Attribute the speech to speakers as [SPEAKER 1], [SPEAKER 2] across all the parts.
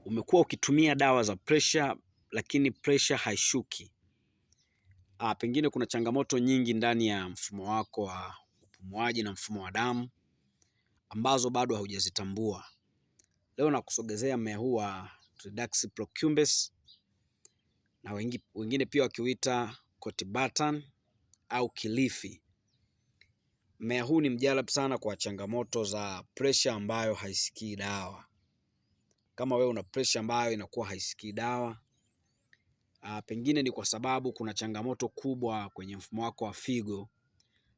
[SPEAKER 1] Umekuwa ukitumia dawa za pressure lakini pressure haishuki. Pengine kuna changamoto nyingi ndani ya mfumo wako wa upumuaji na mfumo wa damu ambazo bado haujazitambua. Leo nakusogezea mmea huu wa Tridax procumbens na wengine pia wakiuita Cotibatan au Kilifi. Mmea huu ni mjarabu sana kwa changamoto za pressure ambayo haisikii dawa. Kama wewe una pressure ambayo inakuwa haisikii dawa, pengine ni kwa sababu kuna changamoto kubwa kwenye mfumo wako wa figo.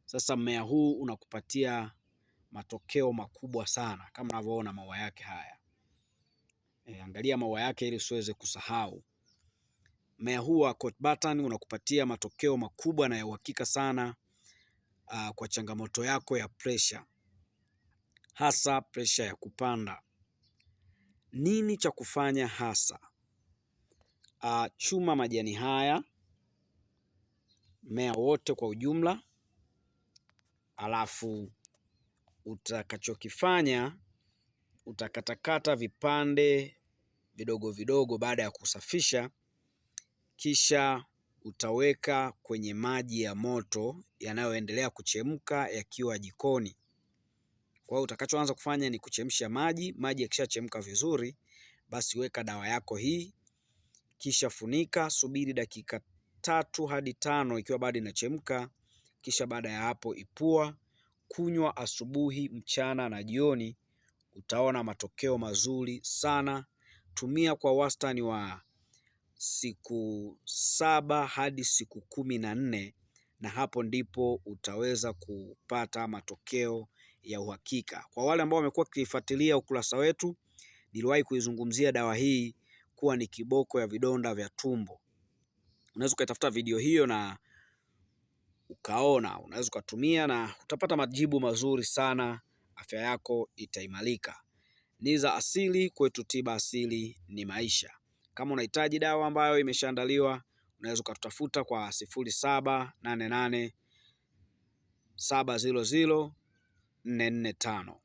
[SPEAKER 1] Sasa mmea huu unakupatia matokeo makubwa sana kama unavyoona maua yake haya. Angalia maua yake ili usiweze kusahau. Mmea huu wa Cotibatan unakupatia matokeo makubwa na ya uhakika sana kwa changamoto yako ya pressure. Hasa pressure ya kupanda. Nini cha kufanya hasa? Chuma majani haya, mmea wote kwa ujumla, alafu utakachokifanya utakatakata vipande vidogo vidogo baada ya kusafisha, kisha utaweka kwenye maji ya moto yanayoendelea kuchemka yakiwa jikoni. Kwa hiyo utakachoanza kufanya ni kuchemsha maji yakishachemka vizuri, basi weka dawa yako hii, kisha funika, subiri dakika 3 hadi 5 ikiwa bado inachemka, kisha baada ya hapo ipua, kunywa asubuhi, mchana na jioni. Utaona matokeo mazuri sana. Tumia kwa wastani wa siku 7 hadi siku 14 na hapo ndipo utaweza kupata matokeo ya uhakika. Kwa wale ambao wamekuwa wakifuatilia ukurasa wetu, niliwahi kuizungumzia dawa hii kuwa ni kiboko ya vidonda vya tumbo. Unaweza ukatafuta video hiyo na ukaona, unaweza ukatumia na utapata majibu mazuri sana, afya yako itaimarika. Ni za asili kwetu, tiba asili ni maisha. Kama unahitaji dawa ambayo imeshaandaliwa, unaweza ukatutafuta kwa 0788 700 445.